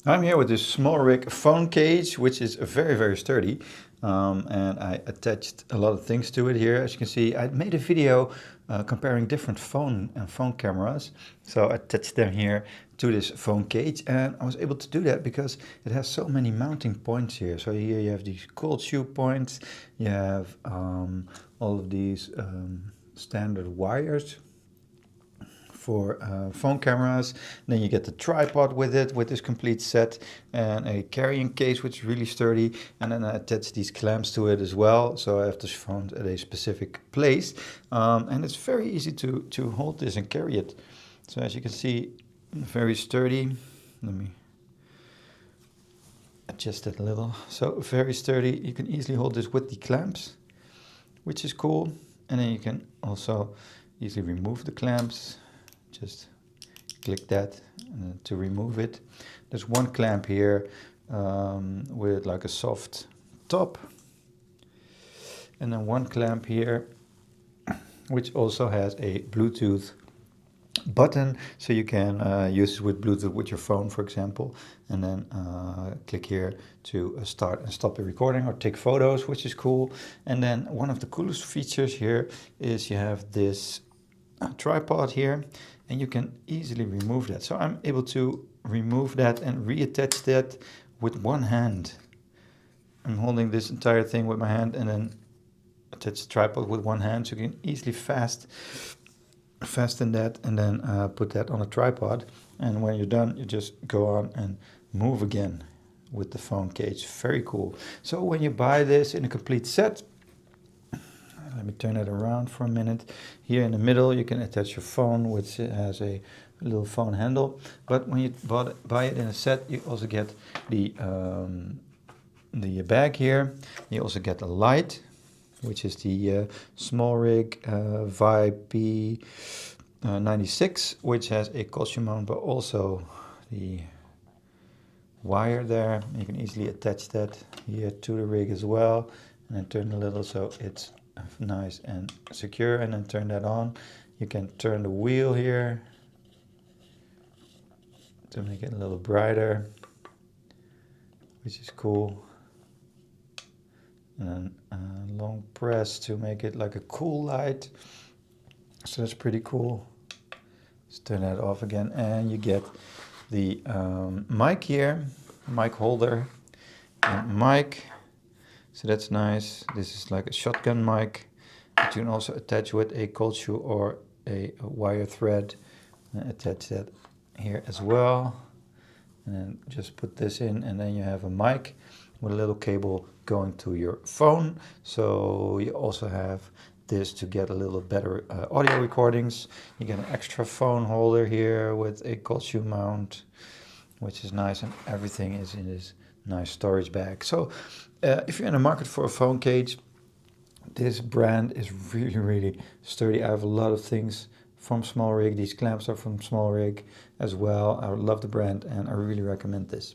I'm here with this SmallRig phone case, which is very, very sturdy. And I attached a lot of things to it here. As you can see, I made a video comparing different phone and phone cameras. So I attached them here to this phone cage, and I was able to do that because it has so many mounting points here. So here you have these cold shoe points, you have all of these standard wires for phone cameras. Then you get the tripod with it, with this complete set, and a carrying case which is really sturdy. And then I attach these clamps to it as well, so I have this phone at a specific place. And it's very easy to hold this and carry it. So as you can see, very sturdy. Let me adjust it a little. So very sturdy. You can easily hold this with the clamps, which is cool. And then you can also easily remove the clamps. Just click that to remove it. There's one clamp here with like a soft top, and then one clamp here which also has a Bluetooth button, so you can use it with Bluetooth with your phone, for example, and then click here to start and stop the recording or take photos, which is cool. And then one of the coolest features here is you have this tripod here, and you can easily remove that. So I'm able to remove that and reattach that with one hand. I'm holding this entire thing with my hand and then attach the tripod with one hand, so you can easily fasten that and then put that on a tripod. And when you're done, you just go on and move again with the phone cage. Very cool. So when you buy this in a complete set, let me turn it around for a minute. Here in the middle, you can attach your phone, which has a little phone handle. But when you buy it in a set, you also get the bag here. You also get a light, which is the SmallRig Vibe P96, which has a costume mount, but also the wire there. You can easily attach that here to the rig as well, and then turn a little so it's nice and secure, and then turn that on. You can turn the wheel here to make it a little brighter, which is cool. And then long press to make it like a cool light, so that's pretty cool. Let's turn that off again, and you get the mic here, mic holder and mic. So that's nice. This is like a shotgun mic, but you can also attach with a cold shoe or a wire thread, and attach that here as well. And then just put this in, and then you have a mic with a little cable going to your phone. So you also have this to get a little better audio recordings. You get an extra phone holder here with a cold shoe mount, which is nice, and everything is in this nice storage bag. So if you're in the market for a phone cage, this brand is really, really sturdy. I have a lot of things from SmallRig. These clamps are from SmallRig as well. I love the brand, and I really recommend this.